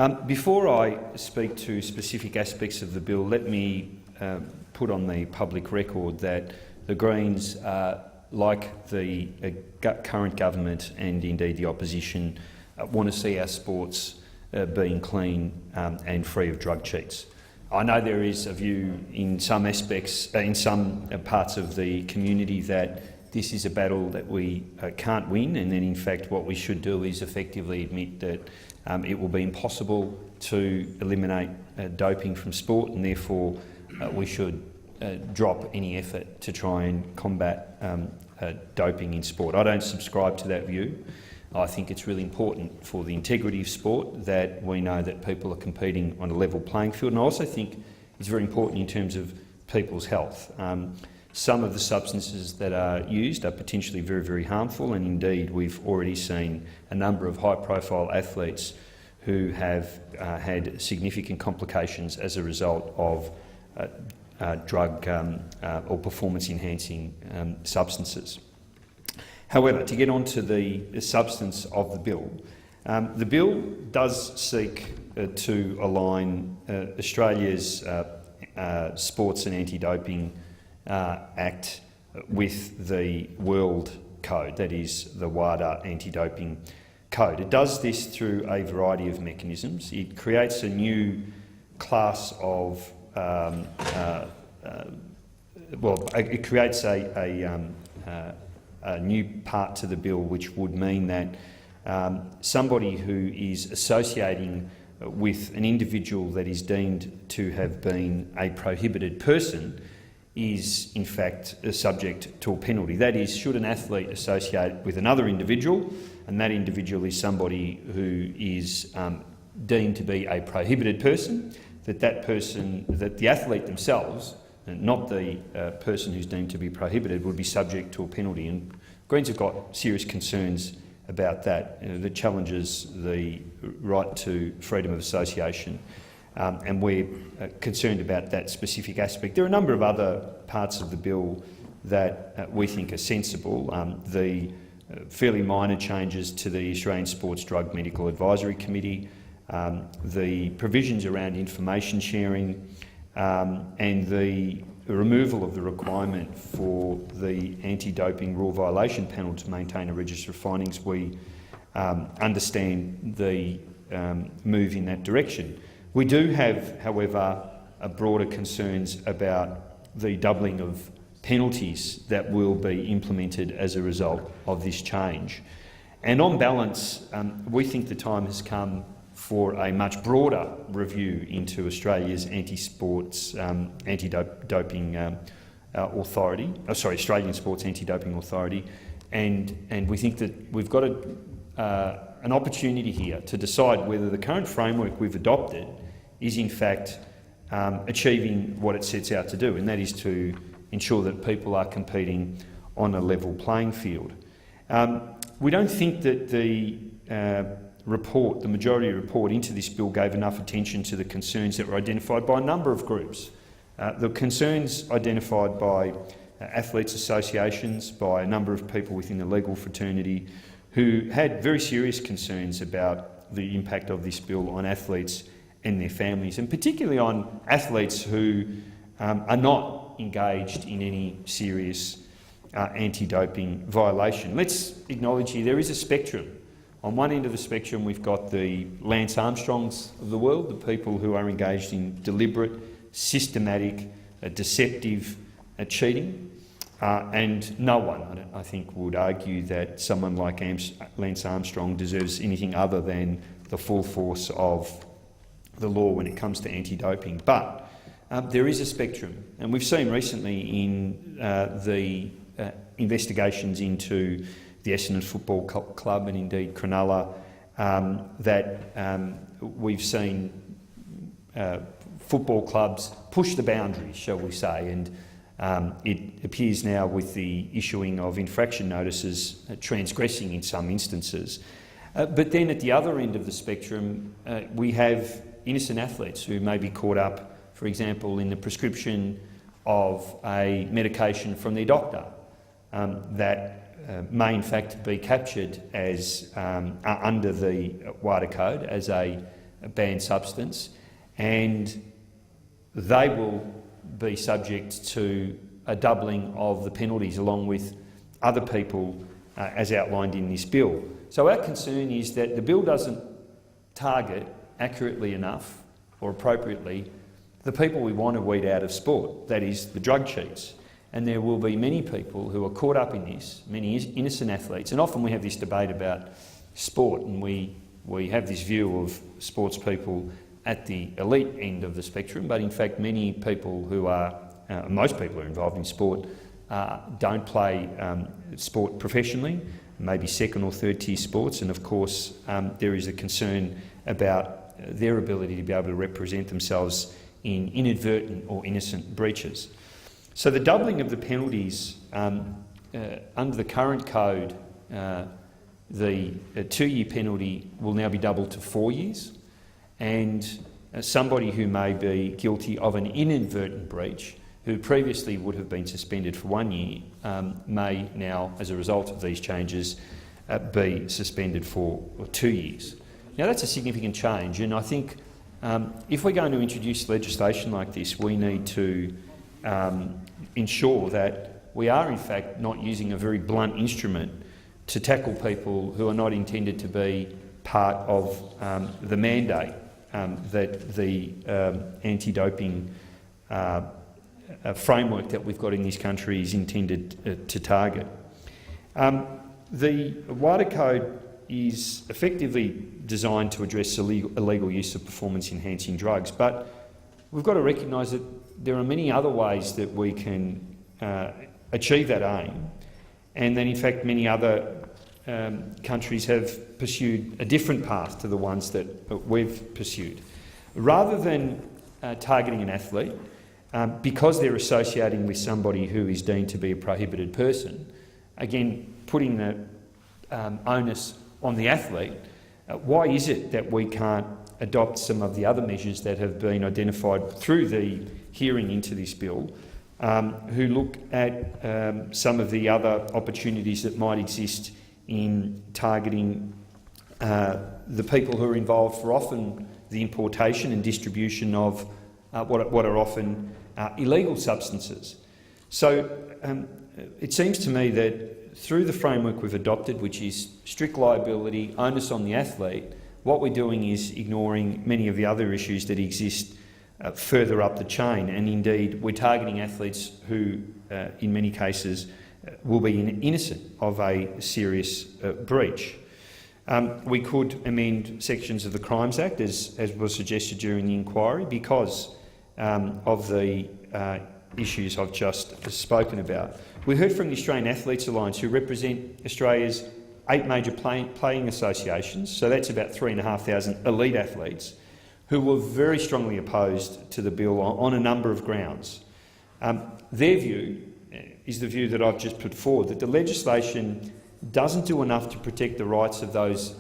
Before I speak to specific aspects of the bill, let me put on the public record that the Greens, like the current government and indeed the opposition, want to see our sports being clean and free of drug cheats. I know there is a view in some aspects, in some parts of the community, that this is a battle that we can't win, and then in fact what we should do is effectively admit that it will be impossible to eliminate doping from sport, and therefore we should drop any effort to try and combat doping in sport. I don't subscribe to that view. I think it's really important for the integrity of sport that we know that people are competing on a level playing field, and I also think it's very important in terms of people's health. Some of the substances that are used are potentially very, very harmful, and indeed we've already seen a number of high-profile athletes who have had significant complications as a result of drug or performance-enhancing substances. However, to get on to the substance of the bill does seek to align Australia's Sports and Anti-Doping Act with the World Code, that is the WADA Anti-Doping Code. It does this through a variety of mechanisms. It creates a new class of it creates a new part to the bill, which would mean that somebody who is associating with an individual that is deemed to have been a prohibited person is in fact subject to a penalty. That is, should an athlete associate with another individual, and that individual is somebody who is deemed to be a prohibited person, that the athlete themselves, and not the person who's deemed to be prohibited, would be subject to a penalty. And Greens have got serious concerns about that, that challenges the right to freedom of association, and we're concerned about that specific aspect. There are a number of other parts of the bill that we think are sensible. The fairly minor changes to the Australian Sports Drug Medical Advisory Committee, the provisions around information sharing, and the removal of the requirement for the anti-doping rule violation panel to maintain a register of findings. We understand the move in that direction. We do have, however, broader concerns about the doubling of penalties that will be implemented as a result of this change. And on balance, we think the time has come for a much broader review into Australia's anti-sports anti-doping authority, Australian Sports Anti-Doping Authority, and we think that we've got an opportunity here to decide whether the current framework we've adopted is in fact achieving what it sets out to do, and that is to ensure that people are competing on a level playing field. We don't think that the majority report into this bill gave enough attention to the concerns that were identified by a number of groups. The concerns identified by athletes' associations, by a number of people within the legal fraternity who had very serious concerns about the impact of this bill on athletes and their families, and particularly on athletes who are not engaged in any serious anti-doping violation. Let's acknowledge here there is a spectrum. On one end of the spectrum we've got the Lance Armstrongs of the world, the people who are engaged in deliberate, systematic, deceptive cheating, and no one, I think, would argue that someone like Lance Armstrong deserves anything other than the full force of the law when it comes to anti-doping. But there is a spectrum, and we've seen recently in the investigations into the Essendon Football Club and indeed Cronulla that we've seen football clubs push the boundaries, shall we say, and it appears now with the issuing of infraction notices transgressing in some instances. But then at the other end of the spectrum we have innocent athletes who may be caught up, for example, in the prescription of a medication from their doctor that may in fact be captured as under the WADA code as a banned substance, and they will be subject to a doubling of the penalties along with other people as outlined in this bill. So our concern is that the bill doesn't target accurately enough or appropriately the people we want to weed out of sport, that is, the drug cheats. And there will be many people who are caught up in this, many innocent athletes, and often we have this debate about sport, and we have this view of sports people at the elite end of the spectrum, but in fact many people who are, most people who are involved in sport don't play sport professionally, maybe second or third tier sports, and of course there is a concern about their ability to be able to represent themselves in inadvertent or innocent breaches. So the doubling of the penalties under the current code, the 2-year penalty will now be doubled to 4 years, and somebody who may be guilty of an inadvertent breach, who previously would have been suspended for 1 year, may now, as a result of these changes, be suspended for 2 years. Now that's a significant change, and I think if we're going to introduce legislation like this, we need to ensure that we are in fact not using a very blunt instrument to tackle people who are not intended to be part of the mandate that the anti-doping framework that we've got in this country is intended to target. The WADA Code is effectively designed to address illegal use of performance-enhancing drugs, but we've got to recognise that there are many other ways that we can achieve that aim, and that in fact many other countries have pursued a different path to the ones that we've pursued. Rather than targeting an athlete, because they're associating with somebody who is deemed to be a prohibited person, again putting the onus on the athlete, why is it that we can't adopt some of the other measures that have been identified through the hearing into this bill, who look at some of the other opportunities that might exist in targeting the people who are involved for often the importation and distribution of what are often illegal substances. So it seems to me that through the framework we've adopted, which is strict liability, onus on the athlete, what we're doing is ignoring many of the other issues that exist further up the chain, and indeed we're targeting athletes who, in many cases, will be innocent of a serious breach. We could amend sections of the Crimes Act, as was suggested during the inquiry, because of the issues I've just spoken about. We heard from the Australian Athletes Alliance, who represent Australia's 8 major playing associations, so that's about 3,500 elite athletes, who were very strongly opposed to the bill on a number of grounds. Their view is the view that I've just put forward, that the legislation doesn't do enough to protect the rights of those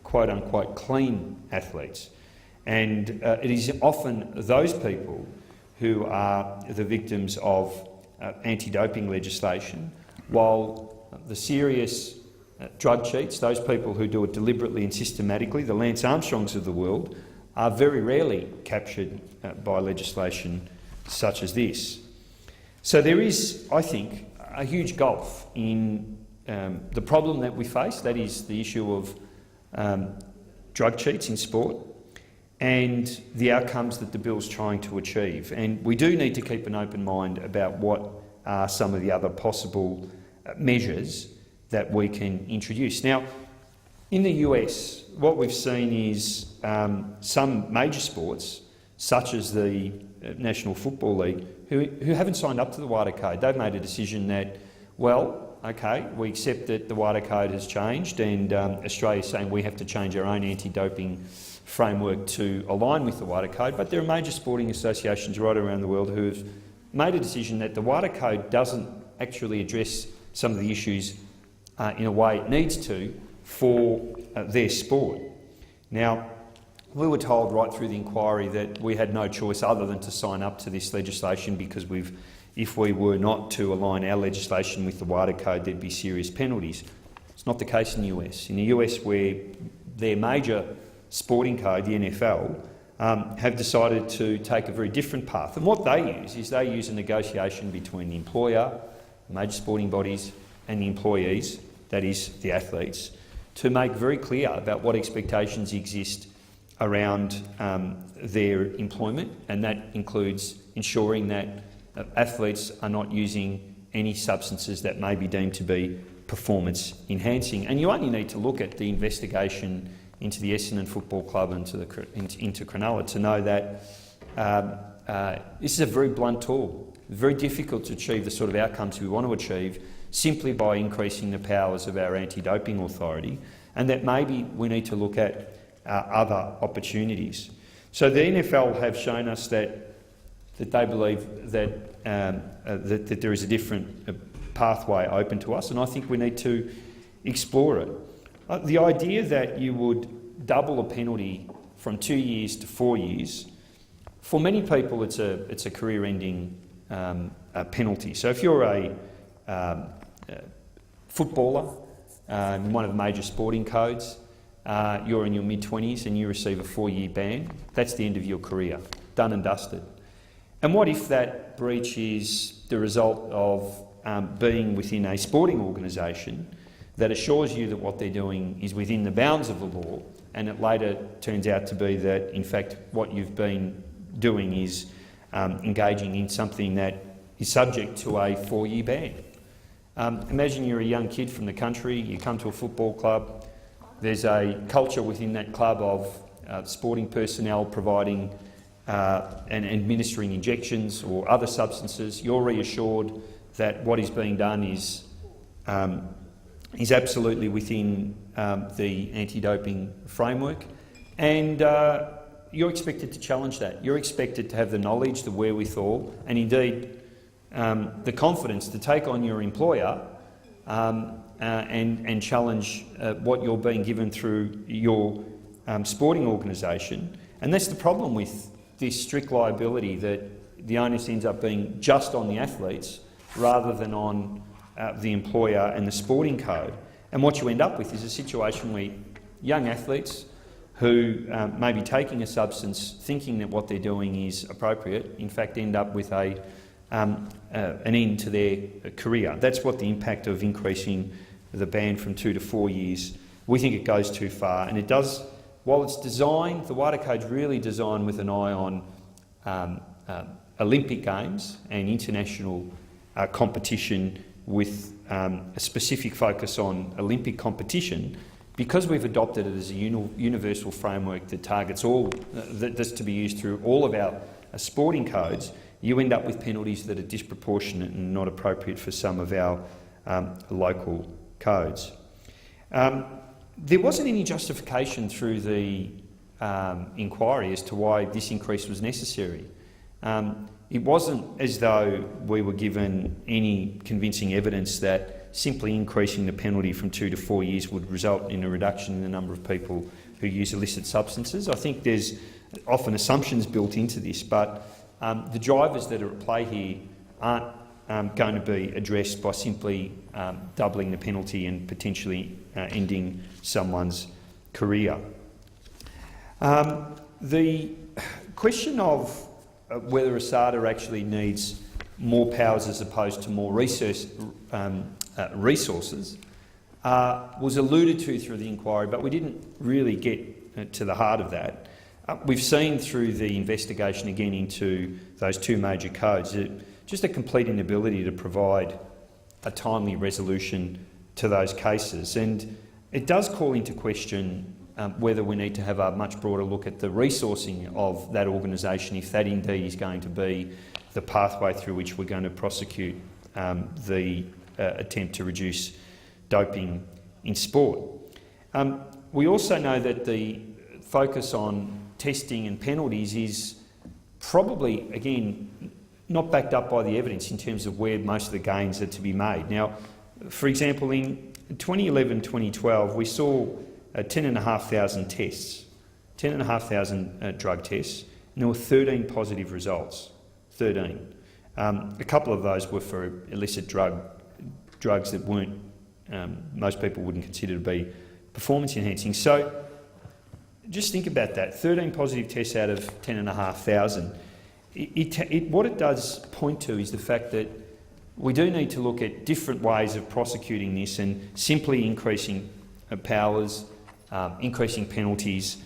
quote-unquote clean athletes. And it is often those people who are the victims of anti-doping legislation, while the serious drug cheats, those people who do it deliberately and systematically, the Lance Armstrongs of the world, are very rarely captured by legislation such as this. So there is, I think, a huge gulf in the problem that we face, that is the issue of drug cheats in sport, and the outcomes that the bill's trying to achieve. And we do need to keep an open mind about what are some of the other possible measures that we can introduce. Now, in the US, what we've seen is some major sports, such as the National Football League, who haven't signed up to the WADA Code. They've made a decision that, well, okay, we accept that the WADA Code has changed, and Australia's saying we have to change our own anti-doping framework to align with the WADA Code, but there are major sporting associations right around the world who have made a decision that the WADA Code doesn't actually address some of the issues in a way it needs to for their sport. Now, we were told right through the inquiry that we had no choice other than to sign up to this legislation because if we were not to align our legislation with the WADA Code, there'd be serious penalties. It's not the case in the US. In the US, where their major sporting code, the NFL, have decided to take a very different path. And what they use a negotiation between the employer, major sporting bodies, and the employees, that is, the athletes, to make very clear about what expectations exist around their employment, and that includes ensuring that athletes are not using any substances that may be deemed to be performance enhancing. And you only need to look at the investigation into the Essendon Football Club and into Cronulla to know that this is a very blunt tool. Very difficult to achieve the sort of outcomes we want to achieve simply by increasing the powers of our anti-doping authority, and that maybe we need to look at other opportunities. So the NFL have shown us that they believe that that there is a different pathway open to us, and I think we need to explore it. The idea that you would double a penalty from 2 years to 4 years, for many people it's a career-ending penalty. So if you're a footballer in one of the major sporting codes, you're in your mid-20s and you receive a 4-year ban, that's the end of your career, done and dusted. And what if that breach is the result of being within a sporting organisation that assures you that what they're doing is within the bounds of the law, and it later turns out to be that, in fact, what you've been doing is engaging in something that is subject to a 4-year ban. Imagine you're a young kid from the country, you come to a football club, there's a culture within that club of sporting personnel providing and administering injections or other substances. You're reassured that what is being done is absolutely within the anti-doping framework, and you're expected to challenge that. You're expected to have the knowledge, the wherewithal, and indeed the confidence to take on your employer and challenge what you're being given through your sporting organisation. And that's the problem with this strict liability, that the onus ends up being just on the athletes rather than on the employer and the sporting code. And what you end up with is a situation where young athletes who may be taking a substance thinking that what they're doing is appropriate, in fact end up with an end to their career. That's what the impact of increasing the ban from 2 to 4 years. We think it goes too far, and it does. While it's designed, the WADA Code's really designed with an eye on Olympic Games and international competition with a specific focus on Olympic competition. Because we've adopted it as a universal framework that targets all, that's to be used through all of our sporting codes, you end up with penalties that are disproportionate and not appropriate for some of our local codes. There wasn't any justification through the inquiry as to why this increase was necessary. It wasn't as though we were given any convincing evidence that simply increasing the penalty from 2 to 4 years would result in a reduction in the number of people who use illicit substances. I think there's often assumptions built into this, but the drivers that are at play here aren't going to be addressed by simply doubling the penalty and potentially ending someone's career. The question of whether ASADA actually needs more powers as opposed to more resources was alluded to through the inquiry, but we didn't really get to the heart of that. We've seen through the investigation again into those two major codes just a complete inability to provide a timely resolution to those cases, and it does call into question whether we need to have a much broader look at the resourcing of that organisation, if that indeed is going to be the pathway through which we're going to prosecute the attempt to reduce doping in sport. We also know that the focus on testing and penalties is probably, again, not backed up by the evidence in terms of where most of the gains are to be made. Now, for example, in 2011-2012, we saw 10,500 tests, 10,500 drug tests, and there were 13 positive results. 13. A couple of those were for illicit drugs that weren't, most people wouldn't consider to be performance enhancing. So just think about that, 13 positive tests out of 10,500. What it does point to is the fact that we do need to look at different ways of prosecuting this, and simply increasing powers, increasing penalties,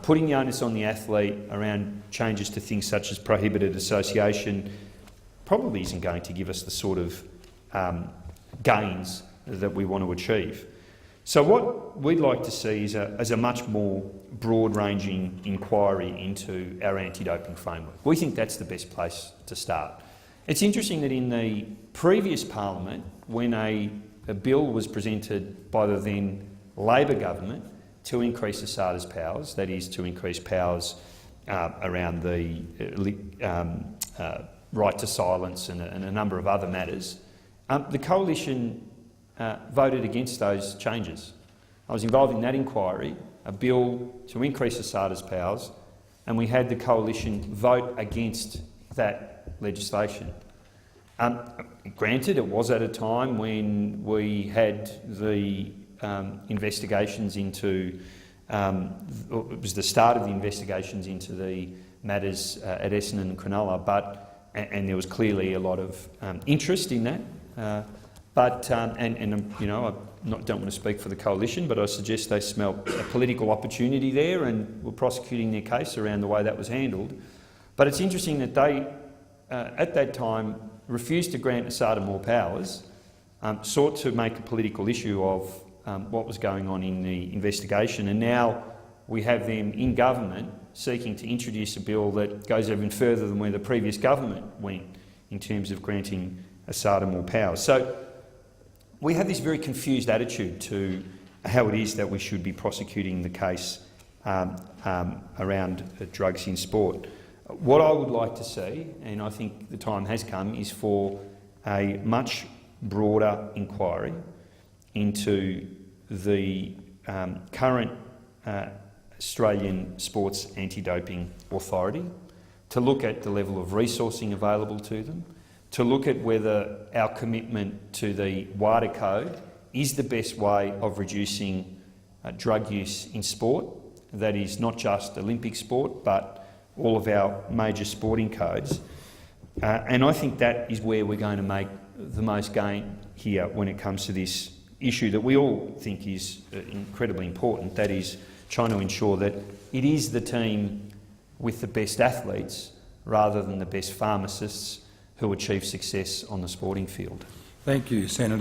putting the onus on the athlete around changes to things such as prohibited association probably isn't going to give us the sort of gains that we want to achieve. So what we'd like to see is a much more broad-ranging inquiry into our anti-doping framework. We think that's the best place to start. It's interesting that in the previous parliament, when a bill was presented by the then Labor government to increase ASADA's powers, that is to increase powers around the right to silence and a number of other matters, the coalition voted against those changes. I was involved in that inquiry, a bill to increase ASADA's powers, and we had the coalition vote against that legislation. Granted, it was at a time when we had the investigations into, it was the start of the investigations into the matters at Essendon and Cronulla, and there was clearly a lot of interest in that. You know, I don't want to speak for the coalition, but I suggest they smelt a political opportunity there and were prosecuting their case around the way that was handled. But it's interesting that they, at that time, refused to grant ASADA more powers, sought to make a political issue of what was going on in the investigation, and now we have them in government seeking to introduce a bill that goes even further than where the previous government went in terms of granting ASADA more powers. So we have this very confused attitude to how it is that we should be prosecuting the case around drugs in sport. What I would like to see, and I think the time has come, is for a much broader inquiry into the current Australian Sports Anti-Doping Authority, to look at the level of resourcing available to them, to look at whether our commitment to the WADA Code is the best way of reducing drug use in sport. That is not just Olympic sport, but all of our major sporting codes. And I think that is where we're going to make the most gain here when it comes to this issue that we all think is incredibly important, that is trying to ensure that it is the team with the best athletes rather than the best pharmacists who achieve success on the sporting field. Thank you, Senator.